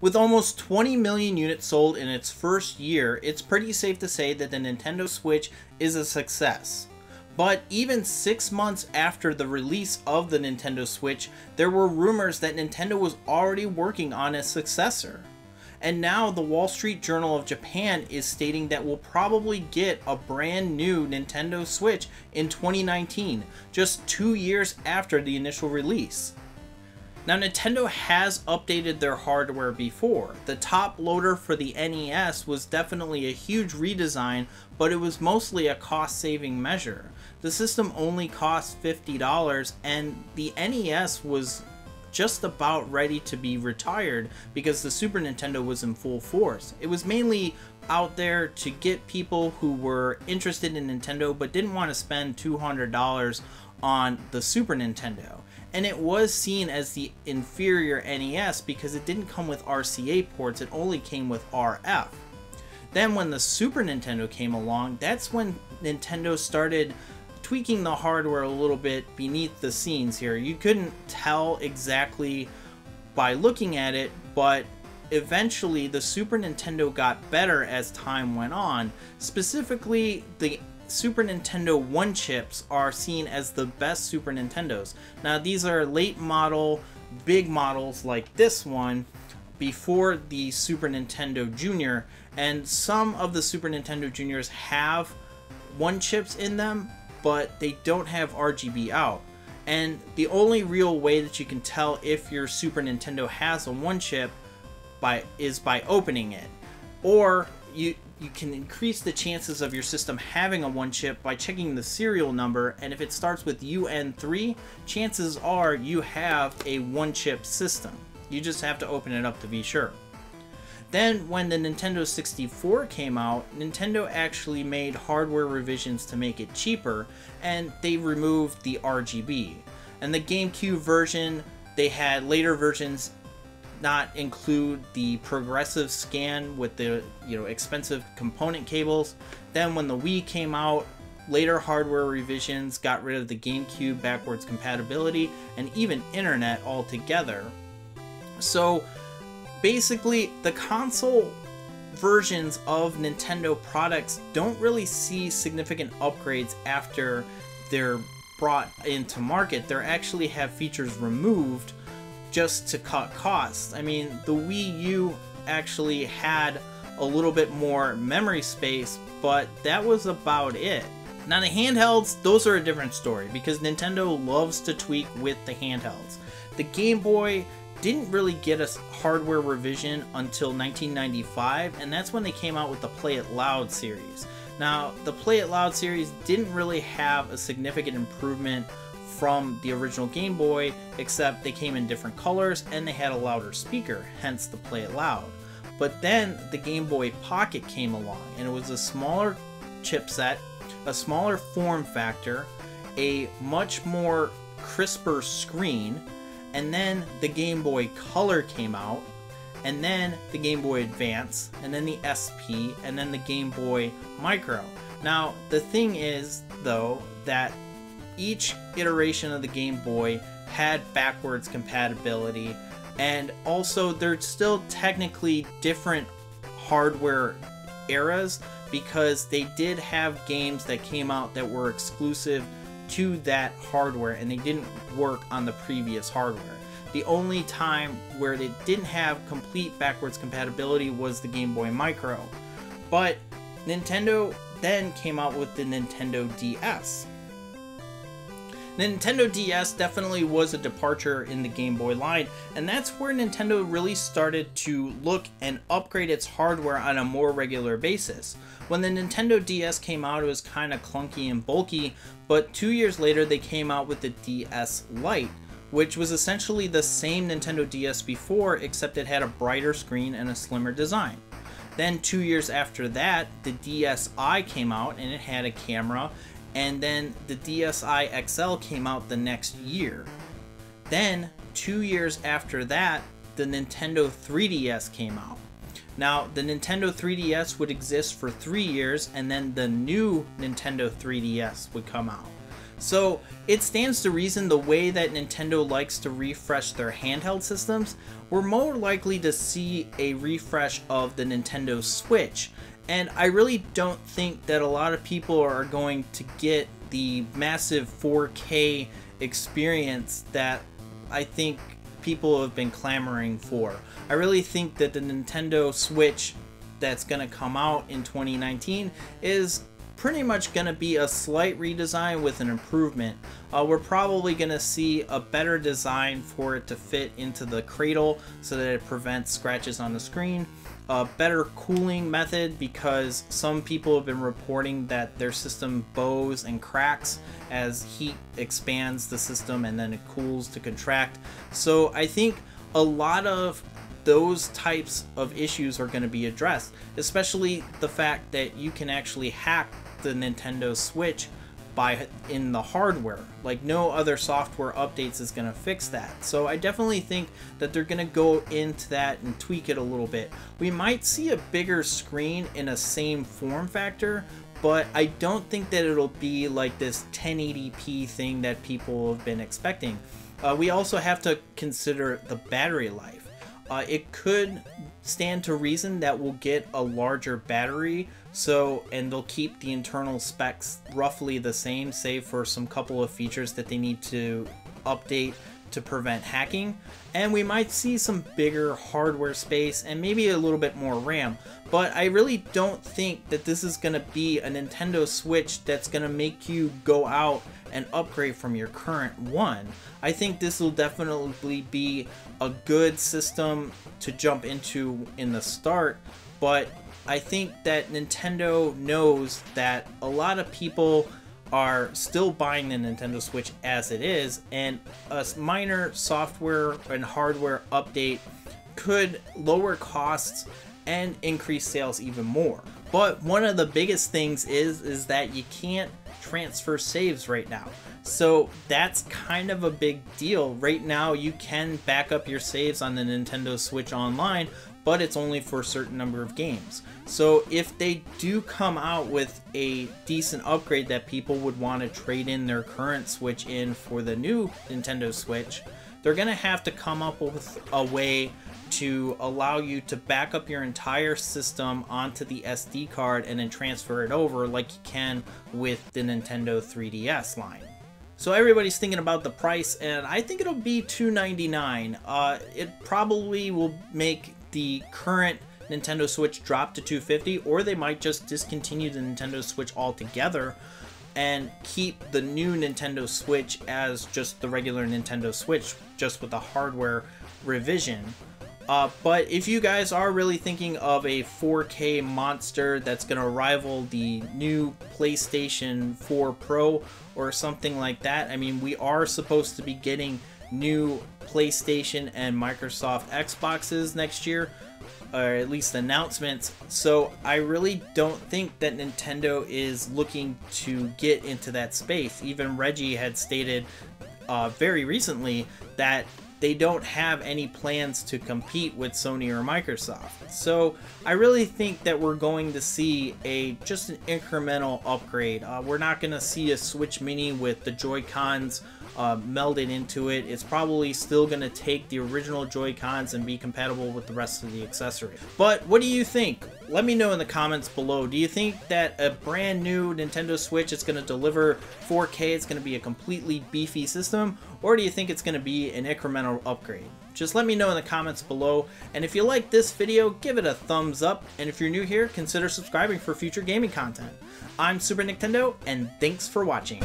With almost 20 million units sold in its first year, it's pretty safe to say that the Nintendo Switch is a success. But even 6 months after the release of the Nintendo Switch, there were rumors that Nintendo was already working on a successor. And now the Wall Street Journal of Japan is stating that we'll probably get a brand new Nintendo Switch in 2019, just 2 years after the initial release. Now, Nintendo has updated their hardware before. The top loader for the NES was definitely a huge redesign, but it was mostly a cost-saving measure. The system only cost $50, and the NES was just about ready to be retired because the Super Nintendo was in full force. It was mainly out there to get people who were interested in Nintendo but didn't want to spend $200 on the Super Nintendo. And it was seen as the inferior NES because it didn't come with RCA ports, it only came with RF. Then when the Super Nintendo came along, that's when Nintendo started tweaking the hardware a little bit beneath the scenes here. You couldn't tell exactly by looking at it, but eventually the Super Nintendo got better as time went on. Specifically, the Super Nintendo 1 chips are seen as the best Super Nintendos. Now, these are late model, big models like this one before the Super Nintendo Junior, and some of the Super Nintendo Juniors have 1 chips in them, but they don't have RGB out. And the only real way that you can tell if your Super Nintendo has a 1 chip is by opening it. Or you can increase the chances of your system having a 1 chip by checking the serial number, and if it starts with UN3, chances are you have a 1 chip system. You just have to open it up to be sure. Then when the Nintendo 64 came out, Nintendo actually made hardware revisions to make it cheaper, and they removed the RGB. And the GameCube version, they had later versions not include the progressive scan with the expensive component cables. Then when the Wii came out, later hardware revisions got rid of the GameCube backwards compatibility and even internet altogether. So basically, the console versions of Nintendo products don't really see significant upgrades after they're brought into market. They actually have features removed just to cut costs. I mean, the Wii U actually had a little bit more memory space, but that was about it. Now the handhelds, those are a different story because Nintendo loves to tweak with the handhelds. The Game Boy didn't really get a hardware revision until 1995, and that's when they came out with the Play It Loud series. Now, the Play It Loud series didn't really have a significant improvement from the original Game Boy, except they came in different colors and they had a louder speaker, hence the Play It Loud. But then the Game Boy Pocket came along, and it was a smaller chipset, a smaller form factor, a much more crisper screen, and then the Game Boy Color came out, and then the Game Boy Advance, and then the SP, and then the Game Boy Micro. Now, the thing is, though, that each iteration of the Game Boy had backwards compatibility, and also they're still technically different hardware eras because they did have games that came out that were exclusive to that hardware and they didn't work on the previous hardware. The only time where they didn't have complete backwards compatibility was the Game Boy Micro. But Nintendo then came out with the Nintendo DS. The Nintendo DS definitely was a departure in the Game Boy line, and that's where Nintendo really started to look and upgrade its hardware on a more regular basis. When the Nintendo DS came out, it was kind of clunky and bulky, but 2 years later they came out with the DS Lite, which was essentially the same Nintendo DS before, except it had a brighter screen and a slimmer design. Then 2 years after that, the DSi came out and it had a camera, and then the DSi XL came out the next year. Then 2 years after that, the Nintendo 3DS came out. Now, the Nintendo 3DS would exist for 3 years, and then the new Nintendo 3DS would come out. So it stands to reason the way that Nintendo likes to refresh their handheld systems, we're more likely to see a refresh of the Nintendo Switch. And I really don't think that a lot of people are going to get the massive 4K experience that I think people have been clamoring for. I really think that the Nintendo Switch that's going to come out in 2019 is pretty much going to be a slight redesign with an improvement. We're probably going to see a better design for it to fit into the cradle so that it prevents scratches on the screen. A better cooling method, because some people have been reporting that their system bows and cracks as heat expands the system and then it cools to contract. So I think a lot of those types of issues are going to be addressed, especially the fact that you can actually hack the Nintendo Switch in the hardware. Like, no other software updates is going to fix that. So I definitely think that they're going to go into that and tweak it a little bit. We might see a bigger screen in a same form factor, but I don't think that it'll be like this 1080p thing that people have been expecting. We also have to consider the battery life. It could stand to reason that we'll get a larger battery, and they'll keep the internal specs roughly the same, save for some couple of features that they need to update to prevent hacking. And we might see some bigger hardware space and maybe a little bit more RAM. But I really don't think that this is going to be a Nintendo Switch that's going to make you go out and upgrade from your current one. I think this will definitely be a good system to jump into in the start, but I think that Nintendo knows that a lot of people are still buying the Nintendo Switch as it is, and a minor software and hardware update could lower costs and increase sales even more. But one of the biggest things is that you can't transfer saves right now. So that's kind of a big deal. Right now you can back up your saves on the Nintendo Switch Online, but it's only for a certain number of games. So if they do come out with a decent upgrade that people would want to trade in their current Switch in for the new Nintendo Switch, they're going to have to come up with a way to allow you to back up your entire system onto the SD card and then transfer it over like you can with the Nintendo 3DS line. So everybody's thinking about the price, and I think it'll be $299. It probably will make the current Nintendo Switch drop to $250, or they might just discontinue the Nintendo Switch altogether and keep the new Nintendo Switch as just the regular Nintendo Switch, just with a hardware revision. But if you guys are really thinking of a 4K monster that's going to rival the new PlayStation 4 Pro or something like that, I mean, we are supposed to be getting new PlayStation and Microsoft Xboxes next year, or at least announcements. So I really don't think that Nintendo is looking to get into that space. Even Reggie had stated very recently that they don't have any plans to compete with Sony or Microsoft. So I really think that we're going to see just an incremental upgrade. We're not going to see a Switch Mini with the Joy-Cons melded into it. It's probably still going to take the original Joy-Cons and be compatible with the rest of the accessories. But what do you think? Let me know in the comments below. Do you think that a brand new Nintendo Switch is going to deliver 4K, it's going to be a completely beefy system, or do you think it's going to be an incremental upgrade? Just let me know in the comments below, and if you like this video, give it a thumbs up, and if you're new here, consider subscribing for future gaming content. I'm Super Nintendo, and thanks for watching.